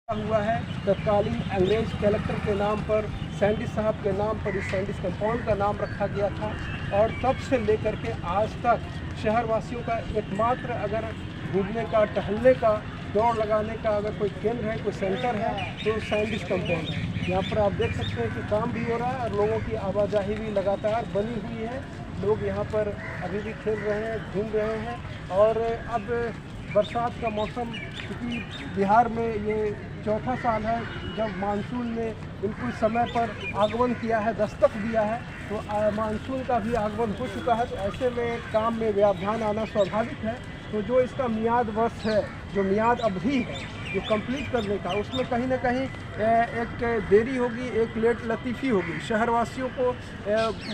हुआ है तत्कालीन अंग्रेज कलेक्टर के नाम पर, सैंडिस साहब के नाम पर इस सैंडिस कंपाउंड का नाम रखा गया था। और तब से लेकर के आज तक शहरवासियों का एकमात्र अगर घूमने का, टहलने का, दौड़ लगाने का अगर कोई केंद्र है, कोई सेंटर है तो सैंडिस कंपाउंड है। यहाँ पर आप देख सकते हैं कि काम भी हो रहा है और लोगों की आवाजाही भी लगातार बनी हुई है। लोग यहाँ पर अभी भी खेल रहे हैं, घूम रहे हैं। और अब बरसात का मौसम, क्योंकि बिहार में ये चौथा साल है जब मानसून ने बिल्कुल समय पर आगमन किया है, दस्तक दिया है, तो मानसून का भी आगमन हो चुका है। तो ऐसे में काम में व्यवधान आना स्वाभाविक है। तो जो इसका मियाद वर्ष है, जो मियाद अवधि है जो कंप्लीट करने का, उसमें कहीं ना कहीं एक देरी होगी, एक लेट लतीफ़ी होगी। शहरवासियों को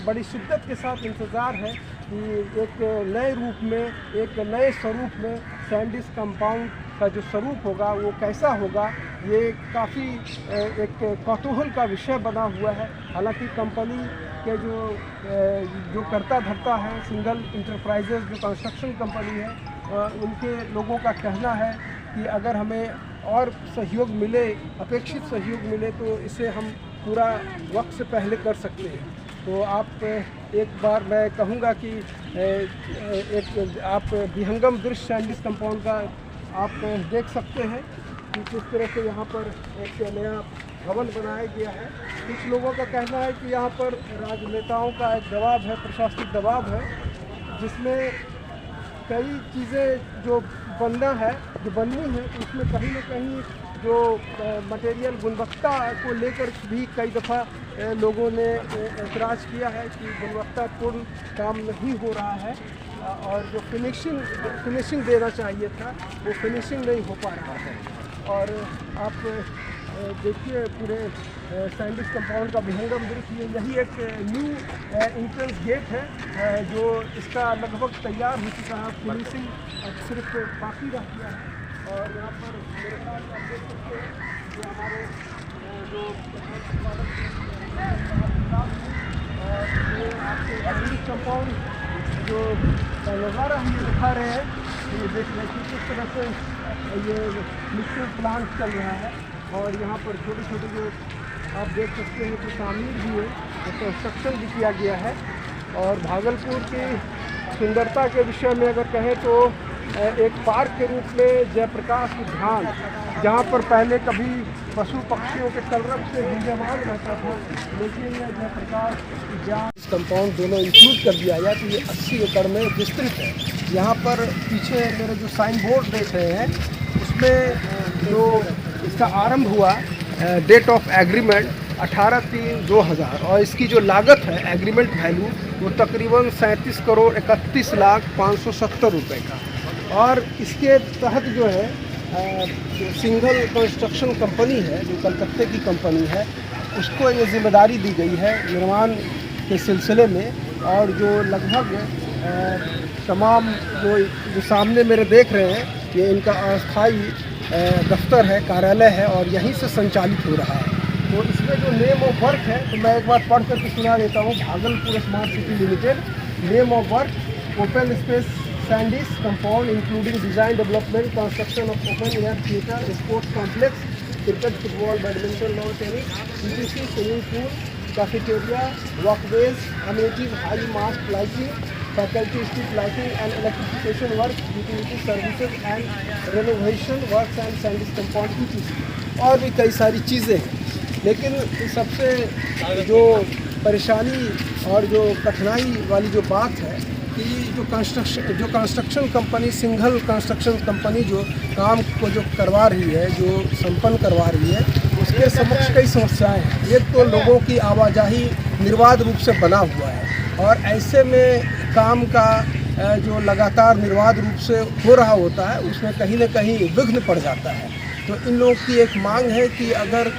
बड़ी शिद्दत के साथ इंतज़ार है कि एक नए रूप में, एक नए स्वरूप में सैंडिस कंपाउंड का जो स्वरूप होगा वो कैसा होगा, ये काफ़ी एक कौतूहल का विषय बना हुआ है। हालांकि कंपनी के जो करता धरता है, सिंघल इंटरप्राइजेज जो कंस्ट्रक्शन कंपनी है, उनके लोगों का कहना है कि अगर हमें और सहयोग मिले, अपेक्षित सहयोग मिले, तो इसे हम पूरा वक्त से पहले कर सकते हैं। तो आप एक बार मैं कहूँगा कि एक आप विहंगम दृश्य सैंडिस कंपाउंड का आप देख सकते हैं कि किस तरह से यहाँ पर एक नया भवन बनाया गया है। कुछ लोगों का कहना है कि यहाँ पर राजनेताओं का एक दबाव है, प्रशासनिक दबाव है, जिसमें कई चीज़ें जो बनना है, जो बननी है, उसमें कहीं ना कहीं जो मटेरियल गुणवत्ता को लेकर भी कई दफ़ा लोगों ने एतराज़ किया है कि गुणवत्तापूर्ण काम नहीं हो रहा है और जो फिनिशिंग देना चाहिए था वो फिनिशिंग नहीं हो पा रहा है। और आप देखिए पूरे सैंडिस कंपाउंड का विहंगम दृश्य, यही एक न्यू एंट्रेंस गेट है जो इसका लगभग तैयार हो चुका है। फिनिशिंग अब सिर्फ बाकी रह गया है। और यहाँ पर मेरे पास आप देख सकते हैं जो हमारे जो आपके सैंडिस कंपाउंड जो नज़ारा हम दिखा रहे हैं, ये देख रहे हैं किस तरह से ये मिक्सर प्लांट चल रहा है। और यहाँ पर छोटे छोटे जो आप देख सकते हैं कि तामीर भी है, तो कंस्ट्रक्शन भी किया गया है। और भागलपुर की सुंदरता के विषय में अगर कहें तो एक पार्क के रूप में जयप्रकाश उद्यान, जहाँ पर पहले कभी पशु पक्षियों के कलरव से गुंजायमान रहता था, लेकिन जयप्रकाश उद्यान कंपाउंड दोनों इंक्लूड कर दिया गया। तो ये 80 एकड़ में विस्तृत है। यहाँ पर पीछे मेरे जो साइन बोर्ड देख रहे हैं उसमें जो इसका आरंभ हुआ, डेट ऑफ एग्रीमेंट 18/3/2000, और इसकी जो लागत है एग्रीमेंट वैल्यू वो तकरीबन 37,31,05,70 रुपये का। और इसके तहत जो है सिंघल कंस्ट्रक्शन कंपनी है, जो कलकत्ते की कंपनी है, उसको ये जिम्मेदारी दी गई है निर्माण के सिलसिले में। और जो लगभग तमाम जो सामने मेरे देख रहे हैं, ये इनका अस्थाई दफ्तर है, कार्यालय है और यहीं से संचालित हो रहा है। तो इसमें जो नेम ऑफ वर्क है, तो मैं एक बार पढ़ करके सुना देता हूँ। Bhagalpur smart city limited, name of work, open space Sandis compound including design development construction of open air theatre, sports complex, cricket, football, badminton, lawn tennis, PTC, swimming pool, cafeteria, walkways, amenities, high mast lighting, faculty street lighting and electrification work, utility services and renovation work and Sandis compound PTC, और भी कई सारी चीज़ें हैं। लेकिन सबसे जो परेशानी और जो कठिनाई वाली जो बात है कि जो construction company, Singhal construction company जो काम को जो करवा रही है, जो संपन्न करवा रही है, उसके समक्ष कई समस्याएं हैं। एक तो लोगों की आवाजाही निर्बाध रूप से बना हुआ है, और ऐसे में काम का जो लगातार निर्बाध रूप से हो रहा होता है उसमें कहीं ना कहीं विघ्न पड़ जाता है। तो इन लोगों की एक मांग है कि अगर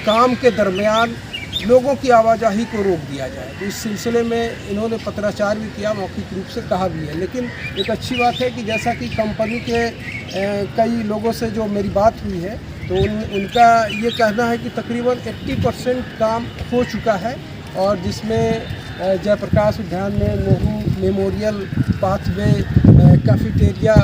काम के दरमियान लोगों की आवाजाही को रोक दिया जाए। तो इस सिलसिले में इन्होंने पत्राचार भी किया, मौखिक रूप से कहा भी है। लेकिन एक अच्छी बात है कि जैसा कि कंपनी के कई लोगों से जो मेरी बात हुई है, तो उनका ये कहना है कि तकरीबन 80% काम हो चुका है। और जिसमें जयप्रकाश उद्यान में Nehru memorial pathway, cafeteria,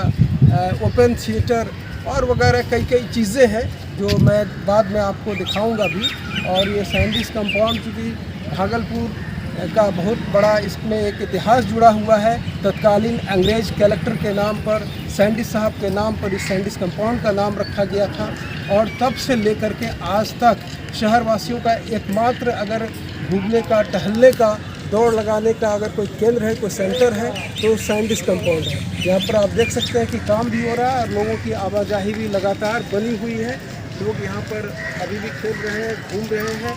open theatre और वगैरह कई चीज़ें हैं जो मैं बाद में आपको दिखाऊंगा भी। और ये सैंडिस कंपाउंड चूँकि भागलपुर का बहुत बड़ा इसमें एक इतिहास जुड़ा हुआ है। तत्कालीन अंग्रेज कलेक्टर के नाम पर, सैंडिस साहब के नाम पर इस सैंडिस कंपाउंड का नाम रखा गया था। और तब से लेकर के आज तक शहरवासियों का एकमात्र अगर घूमने का, टहलने का, दौड़ लगाने का अगर कोई केंद्र है, कोई सेंटर है तो सैंडिस कंपाउंड है। यहाँ पर आप देख सकते हैं कि काम भी हो रहा है और लोगों की आवाजाही भी लगातार बनी हुई है। लोग यहाँ पर अभी भी खेल रहे हैं, घूम रहे हैं।